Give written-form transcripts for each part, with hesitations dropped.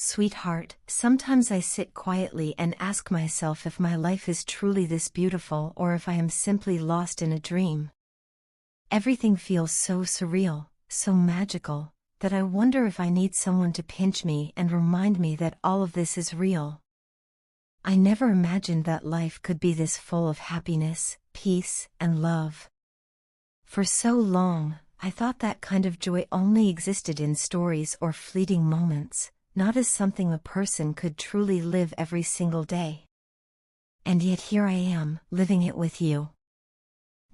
Sweetheart, sometimes I sit quietly and ask myself if my life is truly this beautiful or if I am simply lost in a dream. Everything feels so surreal, so magical, that I wonder if I need someone to pinch me and remind me that all of this is real. I never imagined that life could be this full of happiness, peace, and love. For so long, I thought that kind of joy only existed in stories or fleeting moments, not as something a person could truly live every single day. And yet here I am, living it with you.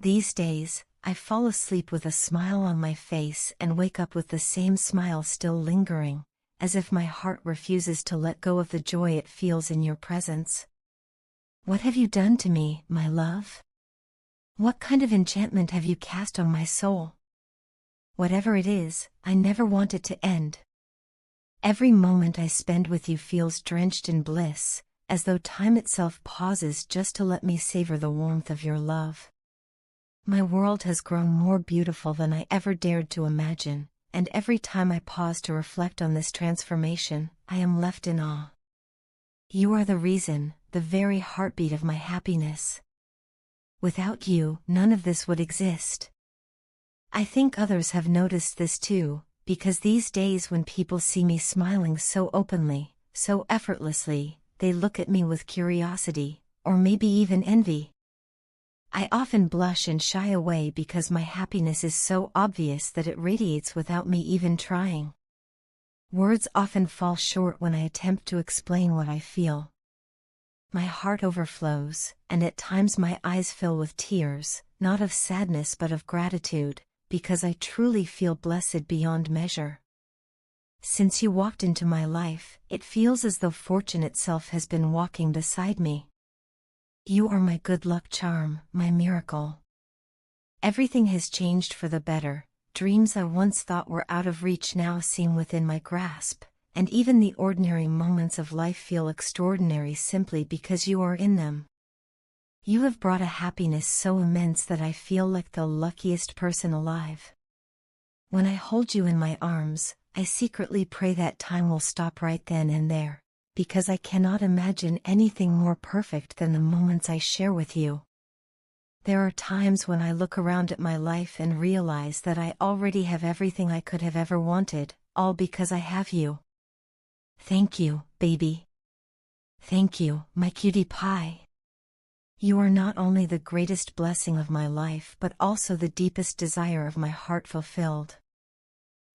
These days, I fall asleep with a smile on my face and wake up with the same smile still lingering, as if my heart refuses to let go of the joy it feels in your presence. What have you done to me, my love? What kind of enchantment have you cast on my soul? Whatever it is, I never want it to end. Every moment I spend with you feels drenched in bliss, as though time itself pauses just to let me savor the warmth of your love. My world has grown more beautiful than I ever dared to imagine, and every time I pause to reflect on this transformation, I am left in awe. You are the reason, the very heartbeat of my happiness. Without you, none of this would exist. I think others have noticed this too, because these days when people see me smiling so openly, so effortlessly, they look at me with curiosity, or maybe even envy. I often blush and shy away because my happiness is so obvious that it radiates without me even trying. Words often fall short when I attempt to explain what I feel. My heart overflows, and at times my eyes fill with tears, not of sadness but of gratitude, because I truly feel blessed beyond measure. Since you walked into my life, it feels as though fortune itself has been walking beside me. You are my good luck charm, my miracle. Everything has changed for the better. Dreams I once thought were out of reach now seem within my grasp, and even the ordinary moments of life feel extraordinary simply because you are in them. You have brought a happiness so immense that I feel like the luckiest person alive. When I hold you in my arms, I secretly pray that time will stop right then and there, because I cannot imagine anything more perfect than the moments I share with you. There are times when I look around at my life and realize that I already have everything I could have ever wanted, all because I have you. Thank you, baby. Thank you, my cutie pie. You are not only the greatest blessing of my life but also the deepest desire of my heart fulfilled.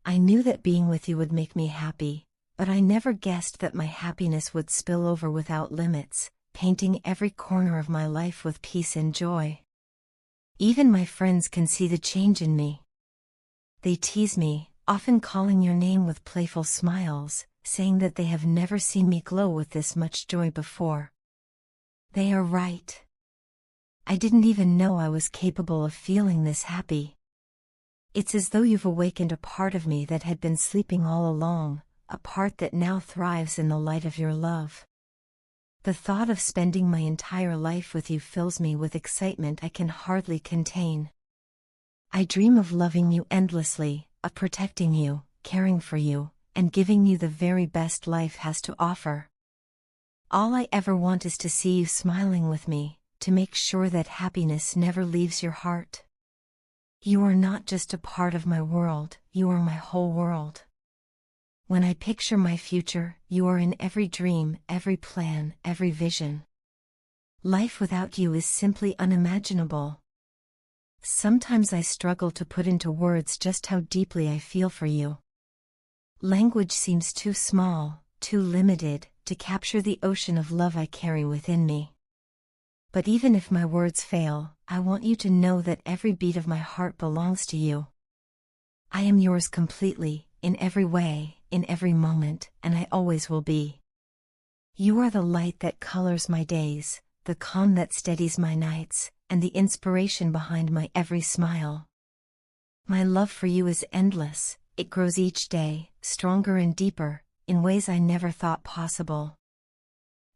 I knew that being with you would make me happy, but I never guessed that my happiness would spill over without limits, painting every corner of my life with peace and joy. Even my friends can see the change in me. They tease me, often calling your name with playful smiles, saying that they have never seen me glow with this much joy before. They are right. I didn't even know I was capable of feeling this happy. It's as though you've awakened a part of me that had been sleeping all along, a part that now thrives in the light of your love. The thought of spending my entire life with you fills me with excitement I can hardly contain. I dream of loving you endlessly, of protecting you, caring for you, and giving you the very best life has to offer. All I ever want is to see you smiling with me, to make sure that happiness never leaves your heart. You are not just a part of my world, you are my whole world. When I picture my future, you are in every dream, every plan, every vision. Life without you is simply unimaginable. Sometimes I struggle to put into words just how deeply I feel for you. Language seems too small, too limited, to capture the ocean of love I carry within me. But even if my words fail, I want you to know that every beat of my heart belongs to you. I am yours completely, in every way, in every moment, and I always will be. You are the light that colors my days, the calm that steadies my nights, and the inspiration behind my every smile. My love for you is endless, it grows each day, stronger and deeper, in ways I never thought possible.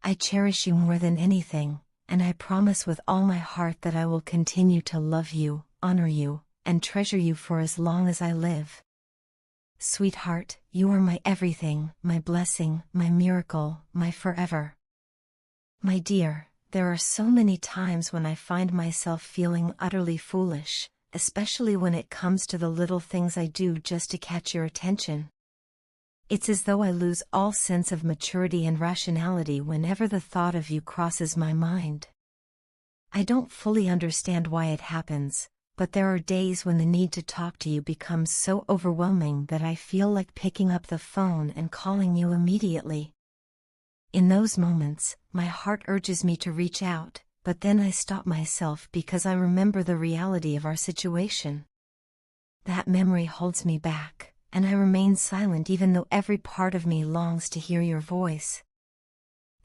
I cherish you more than anything, and I promise with all my heart that I will continue to love you, honor you, and treasure you for as long as I live. Sweetheart, you are my everything, my blessing, my miracle, my forever. My dear, there are so many times when I find myself feeling utterly foolish, especially when it comes to the little things I do just to catch your attention. It's as though I lose all sense of maturity and rationality whenever the thought of you crosses my mind. I don't fully understand why it happens, but there are days when the need to talk to you becomes so overwhelming that I feel like picking up the phone and calling you immediately. In those moments, my heart urges me to reach out, but then I stop myself because I remember the reality of our situation. That memory holds me back, and I remain silent even though every part of me longs to hear your voice.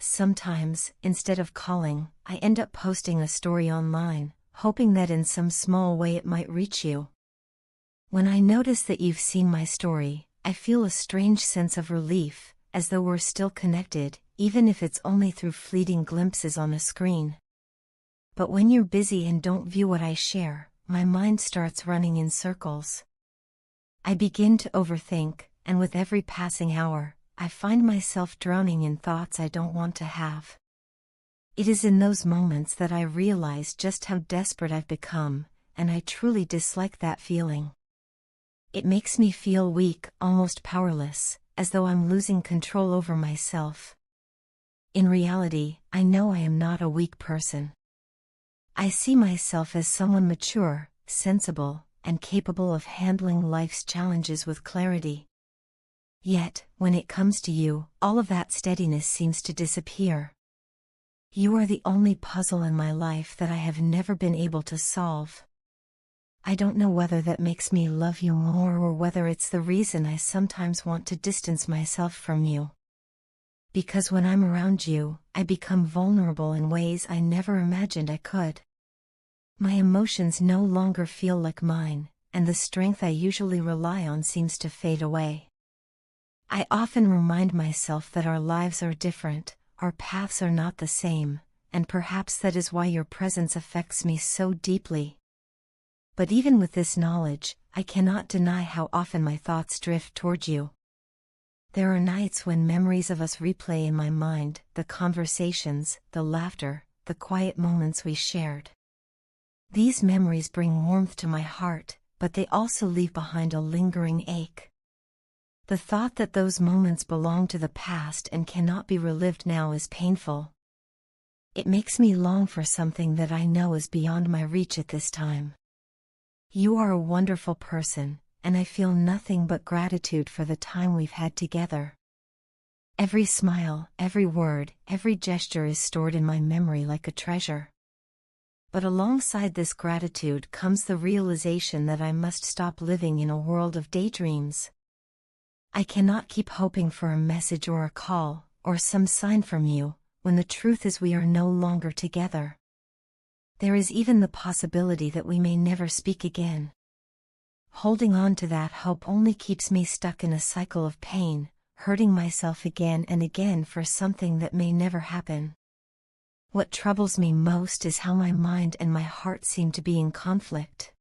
Sometimes, instead of calling, I end up posting a story online, hoping that in some small way it might reach you. When I notice that you've seen my story, I feel a strange sense of relief, as though we're still connected, even if it's only through fleeting glimpses on a screen. But when you're busy and don't view what I share, my mind starts running in circles. I begin to overthink, and with every passing hour, I find myself drowning in thoughts I don't want to have. It is in those moments that I realize just how desperate I've become, and I truly dislike that feeling. It makes me feel weak, almost powerless, as though I'm losing control over myself. In reality, I know I am not a weak person. I see myself as someone mature, sensible, and capable of handling life's challenges with clarity. Yet, when it comes to you, all of that steadiness seems to disappear. You are the only puzzle in my life that I have never been able to solve. I don't know whether that makes me love you more or whether it's the reason I sometimes want to distance myself from you. Because when I'm around you, I become vulnerable in ways I never imagined I could. My emotions no longer feel like mine, and the strength I usually rely on seems to fade away. I often remind myself that our lives are different, our paths are not the same, and perhaps that is why your presence affects me so deeply. But even with this knowledge, I cannot deny how often my thoughts drift toward you. There are nights when memories of us replay in my mind, the conversations, the laughter, the quiet moments we shared. These memories bring warmth to my heart, but they also leave behind a lingering ache. The thought that those moments belong to the past and cannot be relived now is painful. It makes me long for something that I know is beyond my reach at this time. You are a wonderful person, and I feel nothing but gratitude for the time we've had together. Every smile, every word, every gesture is stored in my memory like a treasure. But alongside this gratitude comes the realization that I must stop living in a world of daydreams. I cannot keep hoping for a message or a call, or some sign from you, when the truth is we are no longer together. There is even the possibility that we may never speak again. Holding on to that hope only keeps me stuck in a cycle of pain, hurting myself again and again for something that may never happen. What troubles me most is how my mind and my heart seem to be in conflict.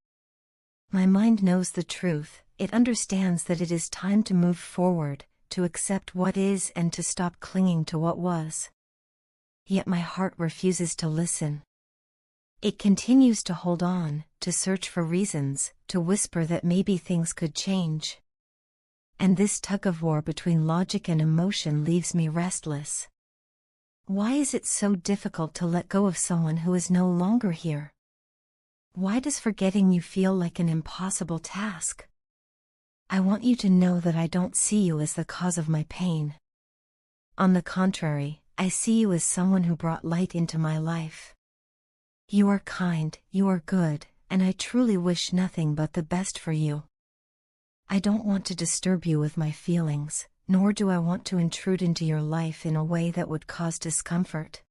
My mind knows the truth, it understands that it is time to move forward, to accept what is and to stop clinging to what was. Yet my heart refuses to listen. It continues to hold on, to search for reasons, to whisper that maybe things could change. And this tug-of-war between logic and emotion leaves me restless. Why is it so difficult to let go of someone who is no longer here? Why does forgetting you feel like an impossible task? I want you to know that I don't see you as the cause of my pain. On the contrary, I see you as someone who brought light into my life. You are kind, you are good, and I truly wish nothing but the best for you. I don't want to disturb you with my feelings, nor do I want to intrude into your life in a way that would cause discomfort.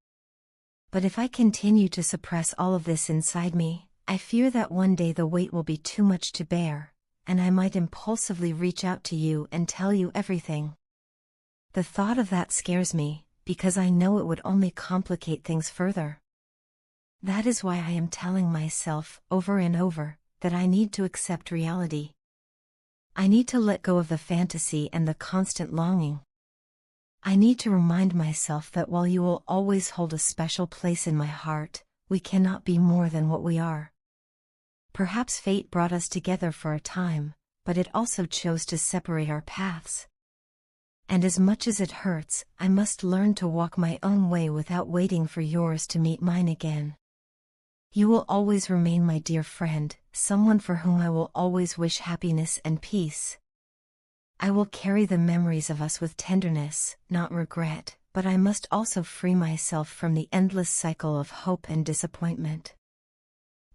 But if I continue to suppress all of this inside me, I fear that one day the weight will be too much to bear, and I might impulsively reach out to you and tell you everything. The thought of that scares me, because I know it would only complicate things further. That is why I am telling myself, over and over, that I need to accept reality. I need to let go of the fantasy and the constant longing. I need to remind myself that while you will always hold a special place in my heart, we cannot be more than what we are. Perhaps fate brought us together for a time, but it also chose to separate our paths. And as much as it hurts, I must learn to walk my own way without waiting for yours to meet mine again. You will always remain my dear friend, someone for whom I will always wish happiness and peace. I will carry the memories of us with tenderness, not regret, but I must also free myself from the endless cycle of hope and disappointment.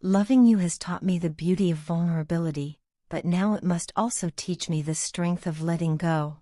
Loving you has taught me the beauty of vulnerability, but now it must also teach me the strength of letting go.